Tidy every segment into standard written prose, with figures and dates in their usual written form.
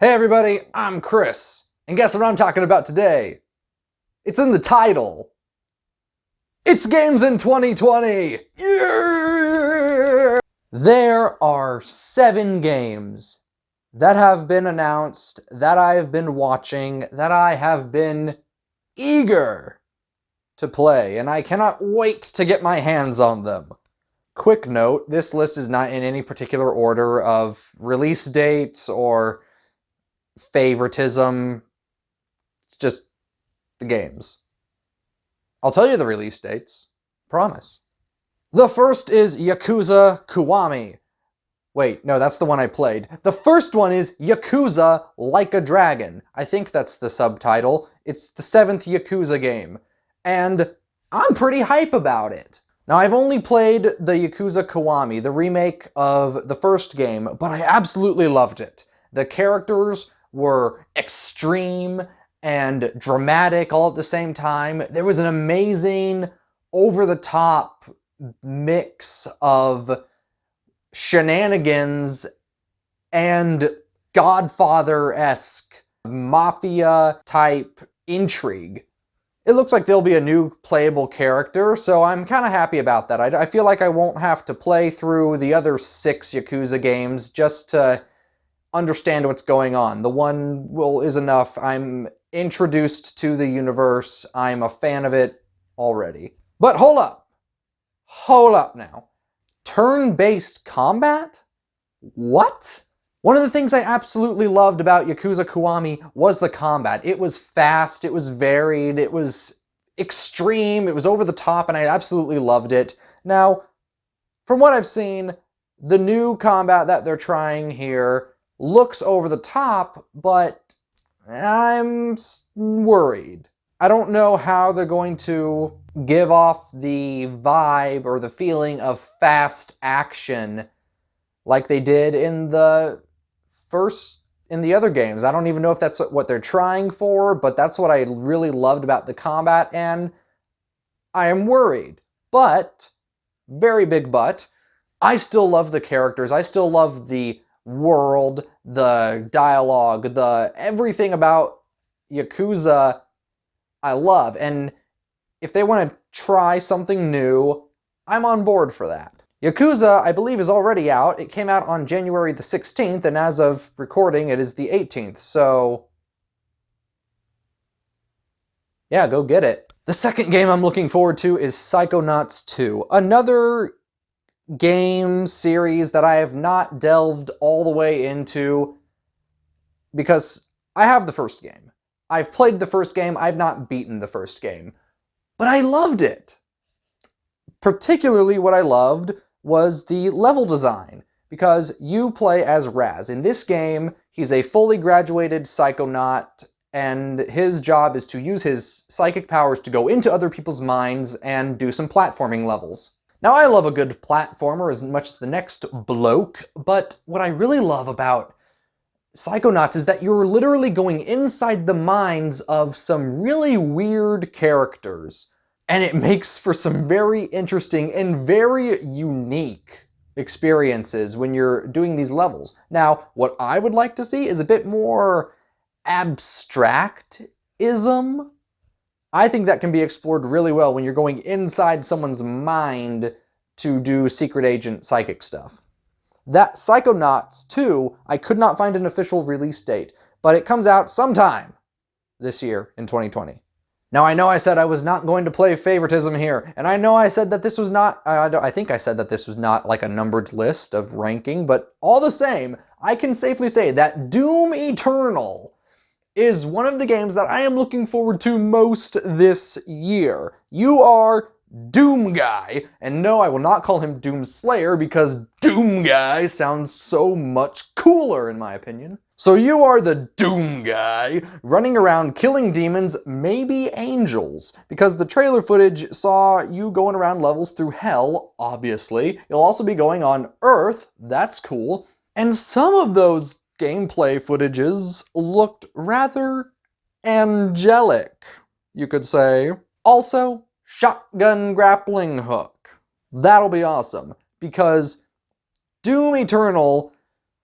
Hey everybody, I'm Chris, and guess what I'm talking about today? It's in the title. It's Games in 2020! Yeah! There are 7 games that have been announced, that I have been watching, that I have been eager to play, and I cannot wait to get my hands on them. Quick note, this list is not in any particular order of release dates or favoritism. It's just the games. I'll tell you the release dates. Promise. The first is Yakuza Kiwami. Wait, no, that's the one I played. The first one is Yakuza Like a Dragon. I think that's the subtitle. It's the 7th Yakuza game. And I'm pretty hype about it. Now, I've only played the Yakuza Kiwami, the remake of the first game, but I absolutely loved it. The characters were extreme and dramatic all at the same time. There was an amazing, over-the-top mix of shenanigans and Godfather-esque mafia-type intrigue. It looks like there'll be a new playable character, so I'm kind of happy about that. I feel like I won't have to play through the other 6 Yakuza games just to understand what's going on. The one is enough. I'm introduced to the universe. I'm a fan of it already. But hold up. Hold up now. Turn-based combat? What? One of the things I absolutely loved about Yakuza Kiwami was the combat. It was fast, it was varied, it was extreme, it was over the top, and I absolutely loved it. Now, from what I've seen, the new combat that they're trying here looks over the top, but I'm worried. I don't know how they're going to give off the vibe or the feeling of fast action like they did in the other games. I don't even know if that's what they're trying for, but that's what I really loved about the combat, and I am worried. But, very big but, I still love the characters, I still love the world, the dialogue, everything about Yakuza I love, and if they want to try something new, I'm on board for that. Yakuza, I believe, is already out. It came out on January the 16th, and as of recording, it is the 18th, so yeah, go get it. The second game I'm looking forward to is Psychonauts 2, another game series that I have not delved all the way into because I have the first game. I've played the first game, I've not beaten the first game, but I loved it. Particularly what I loved was the level design, because you play as Raz. In this game, he's a fully graduated psychonaut, and his job is to use his psychic powers to go into other people's minds and do some platforming levels. Now, I love a good platformer as much as the next bloke, but what I really love about Psychonauts is that you're literally going inside the minds of some really weird characters. And it makes for some very interesting and very unique experiences when you're doing these levels. Now, what I would like to see is a bit more abstract-ism. I think that can be explored really well when you're going inside someone's mind to do secret agent psychic stuff. That Psychonauts 2, I could not find an official release date, but it comes out sometime this year in 2020. Now, I know I said I was not going to play favoritism here, and I know I said that this was not, I think I said that this was not like a numbered list of ranking, but all the same, I can safely say that Doom Eternal is one of the games that I am looking forward to most this year. You are Doom Guy, and no, I will not call him Doom Slayer because Doom Guy sounds so much cooler in my opinion. So you are the Doom Guy, running around killing demons, maybe angels, because the trailer footage saw you going around levels through hell, obviously. You'll also be going on Earth, that's cool, and some of those gameplay footages looked rather angelic, you could say. Also, shotgun grappling hook. That'll be awesome, because Doom Eternal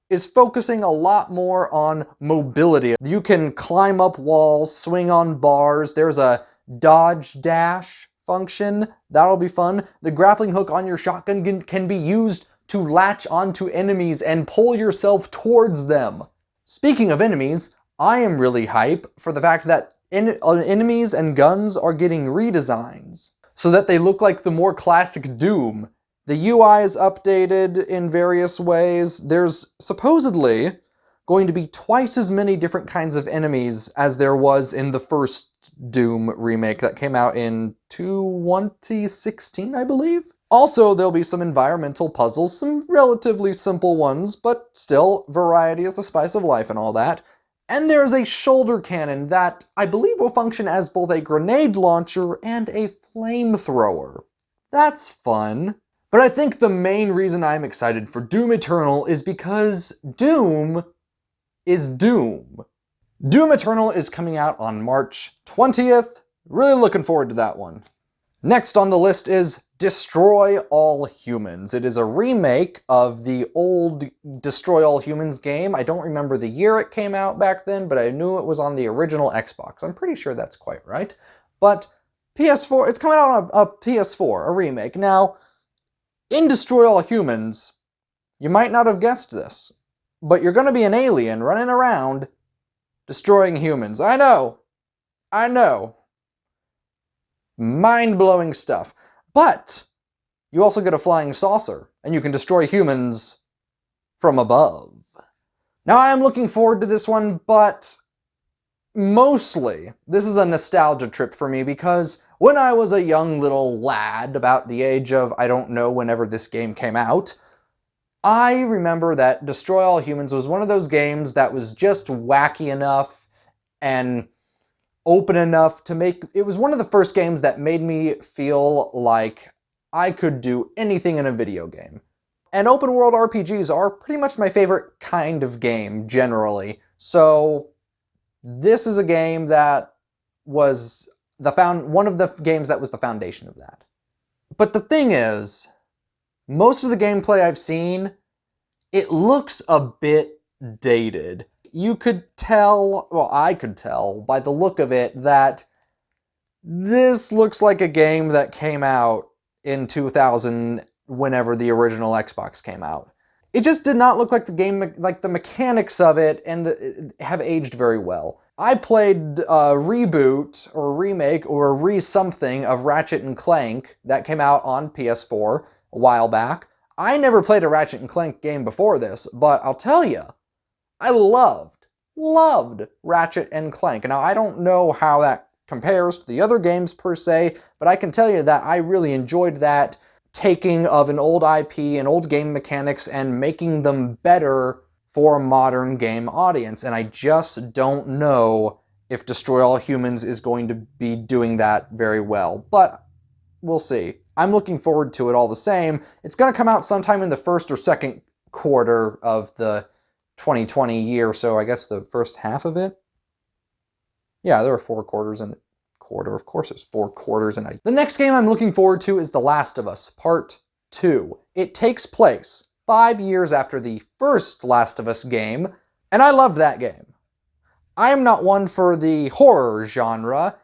is focusing a lot more on mobility. You can climb up walls, swing on bars, there's a dodge dash function, that'll be fun. The grappling hook on your shotgun can be used to latch onto enemies and pull yourself towards them. Speaking of enemies, I am really hype for the fact that enemies and guns are getting redesigns so that they look like the more classic Doom. The UI is updated in various ways. There's supposedly going to be twice as many different kinds of enemies as there was in the first Doom remake that came out in 2016, I believe. Also, there'll be some environmental puzzles, some relatively simple ones, but still, variety is the spice of life and all that. And there's a shoulder cannon that I believe will function as both a grenade launcher and a flamethrower. That's fun. But I think the main reason I'm excited for Doom Eternal is because Doom is Doom. Doom Eternal is coming out on March 20th. Really looking forward to that one. Next on the list is Destroy All Humans. It is a remake of the old Destroy All Humans game. I don't remember the year it came out back then, but I knew it was on the original Xbox. I'm pretty sure that's quite right. But PS4, it's coming out on a PS4, a remake. Now, in Destroy All Humans, you might not have guessed this, but you're going to be an alien running around destroying humans. I know. Mind-blowing stuff. But you also get a flying saucer, and you can destroy humans from above. Now, I am looking forward to this one, but mostly, this is a nostalgia trip for me because when I was a young little lad, about the age of, I don't know, whenever this game came out, I remember that Destroy All Humans was one of those games that was just wacky enough and open enough to make... It was one of the first games that made me feel like I could do anything in a video game. And open world RPGs are pretty much my favorite kind of game, generally. So this is a game that was one of the games that was the foundation of that. But the thing is, most of the gameplay I've seen, it looks a bit dated. You could tell, well, I could tell by the look of it that this looks like a game that came out in 2000, whenever the original Xbox came out. It just did not look like the game, like the mechanics of it have aged very well. I played a reboot, or a remake, or a re-something of Ratchet and Clank that came out on PS4 a while back. I never played a Ratchet and Clank game before this, but I'll tell you, I loved Ratchet and Clank. Now, I don't know how that compares to the other games per se, but I can tell you that I really enjoyed that taking of an old IP and old game mechanics and making them better for a modern game audience. And I just don't know if Destroy All Humans is going to be doing that very well, but we'll see. I'm looking forward to it all the same. It's going to come out sometime in the first or second quarter of the 2020 year, so I guess the first half of it? Yeah, there are 4 quarters in a quarter. Of course there's 4 quarters in it. The next game I'm looking forward to is The Last of Us Part 2. It takes place 5 years after the first Last of Us game, and I loved that game. I am not one for the horror genre.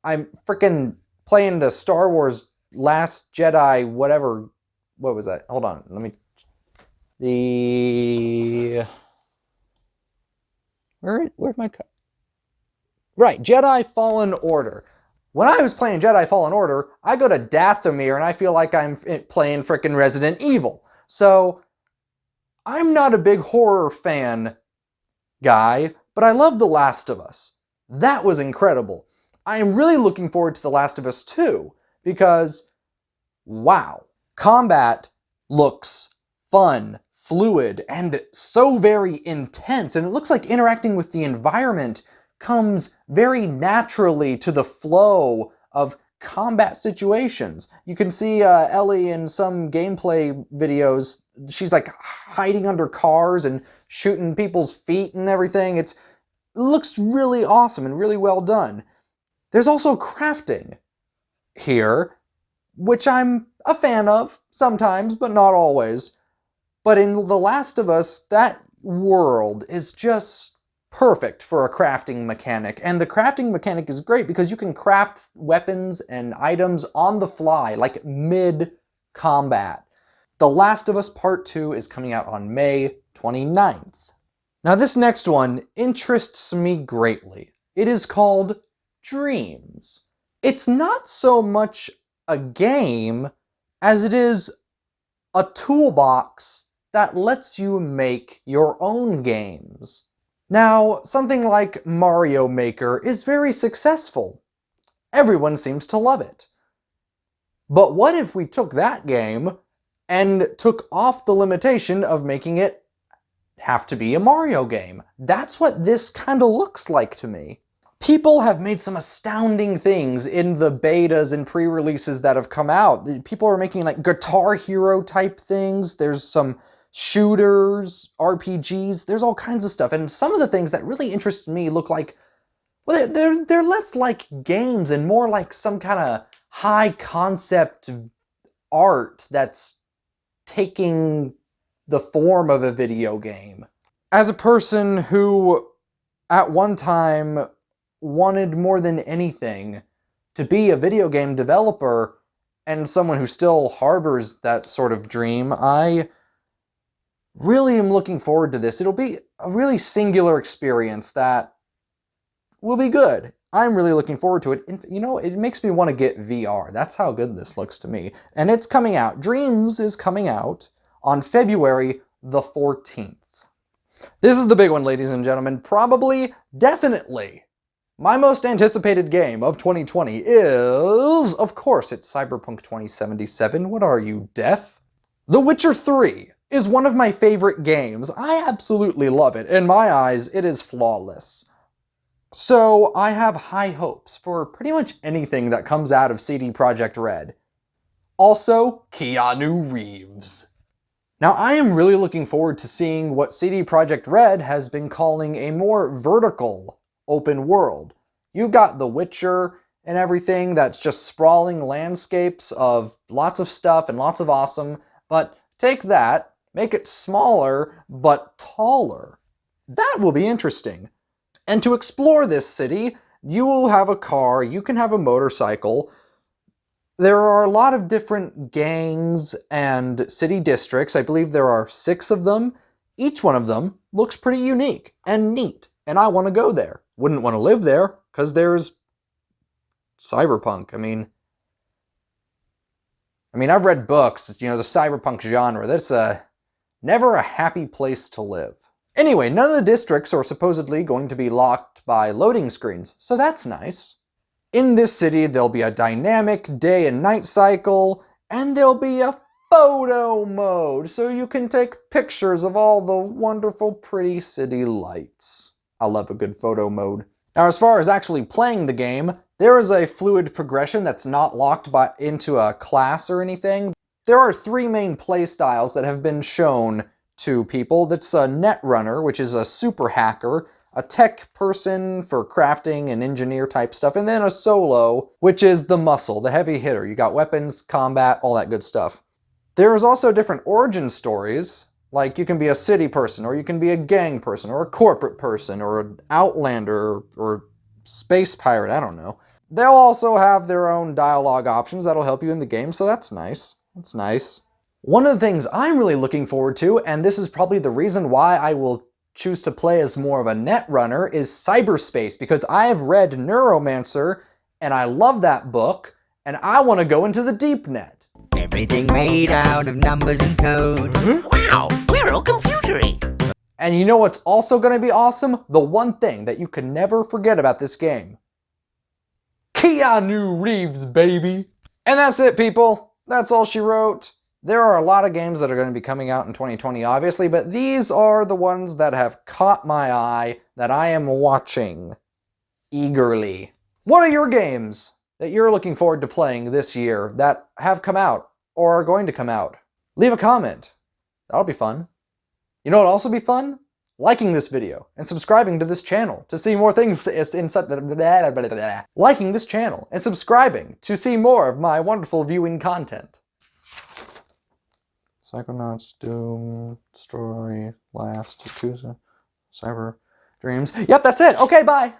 I'm freaking playing the Star Wars Last Jedi, whatever. What was that? Hold on, let me... Where'd my... Right, Jedi Fallen Order. When I was playing Jedi Fallen Order, I go to Dathomir and I feel like I'm playing frickin' Resident Evil. So, I'm not a big horror fan guy, but I love The Last of Us. That was incredible. I am really looking forward to The Last of Us 2, because, wow, combat looks fun, fluid, and so very intense, and it looks like interacting with the environment comes very naturally to the flow of combat situations. You can see Ellie in some gameplay videos, she's like hiding under cars and shooting people's feet and everything. It looks really awesome and really well done. There's also crafting here, which I'm a fan of sometimes, but not always. But in The Last of Us, that world is just perfect for a crafting mechanic. And the crafting mechanic is great because you can craft weapons and items on the fly, like mid-combat. The Last of Us Part 2 is coming out on May 29th. Now this next one interests me greatly. It is called Dreams. It's not so much a game as it is a toolbox that lets you make your own games. Now, something like Mario Maker is very successful. Everyone seems to love it. But what if we took that game and took off the limitation of making it have to be a Mario game? That's what this kind of looks like to me. People have made some astounding things in the betas and pre-releases that have come out. People are making like Guitar Hero type things. There's some shooters, RPGs, there's all kinds of stuff. And some of the things that really interest me look like, well, they're less like games and more like some kind of high concept art that's taking the form of a video game. As a person who at one time wanted more than anything to be a video game developer, and someone who still harbors that sort of dream, I really am looking forward to this. It'll be a really singular experience that will be good. I'm really looking forward to it. You know, it makes me want to get VR. That's how good this looks to me. And it's coming out. Dreams is coming out on February the 14th. This is the big one, ladies and gentlemen. Probably, definitely, my most anticipated game of 2020 is, of course, it's Cyberpunk 2077. What are you, deaf? The Witcher 3 is one of my favorite games. I absolutely love it. In my eyes, it is flawless. So I have high hopes for pretty much anything that comes out of CD Projekt Red. Also, Keanu Reeves. Now I am really looking forward to seeing what CD Projekt Red has been calling a more vertical open world. You've got The Witcher and everything that's just sprawling landscapes of lots of stuff and lots of awesome, but take that, make it smaller but taller. That will be interesting. And to explore this city, you will have a car, you can have a motorcycle. There are a lot of different gangs and city districts. I believe there are 6 of them. Each one of them looks pretty unique and neat, and I want to go there. Wouldn't want to live there, because there's Cyberpunk. I mean, I've read books, you know, the Cyberpunk genre. That's never a happy place to live. Anyway, none of the districts are supposedly going to be locked by loading screens, so that's nice. In this city, there'll be a dynamic day and night cycle, and there'll be a photo mode, so you can take pictures of all the wonderful, pretty city lights. I love a good photo mode. Now, as far as actually playing the game, there is a fluid progression that's not locked into a class or anything. There are 3 main play styles that have been shown to people. That's a netrunner, which is a super hacker, a tech person for crafting and engineer type stuff, and then a solo, which is the muscle, the heavy hitter. You got weapons, combat, all that good stuff. There is also different origin stories, like you can be a city person, or you can be a gang person, or a corporate person, or an outlander, or space pirate, I don't know. They'll also have their own dialogue options that'll help you in the game, so that's nice. That's nice. One of the things I'm really looking forward to, and this is probably the reason why I will choose to play as more of a netrunner, is cyberspace, because I have read Neuromancer, and I love that book, and I want to go into the deep net. Everything made out of numbers and code. Wow, we're all computery. And you know what's also going to be awesome? The one thing that you can never forget about this game. Keanu Reeves, baby! And that's it, people. That's all she wrote. There are a lot of games that are going to be coming out in 2020, obviously, but these are the ones that have caught my eye, that I am watching eagerly. What are your games that you're looking forward to playing this year that have come out or are going to come out? Leave a comment. That'll be fun. You know what'll also be fun? Liking this video and subscribing to this channel to see more things in such... Liking this channel and subscribing to see more of my wonderful viewing content. Psychonauts, Doom, Destroy, Last, Yakuza, Cyber Dreams. Yep, that's it. Okay, bye.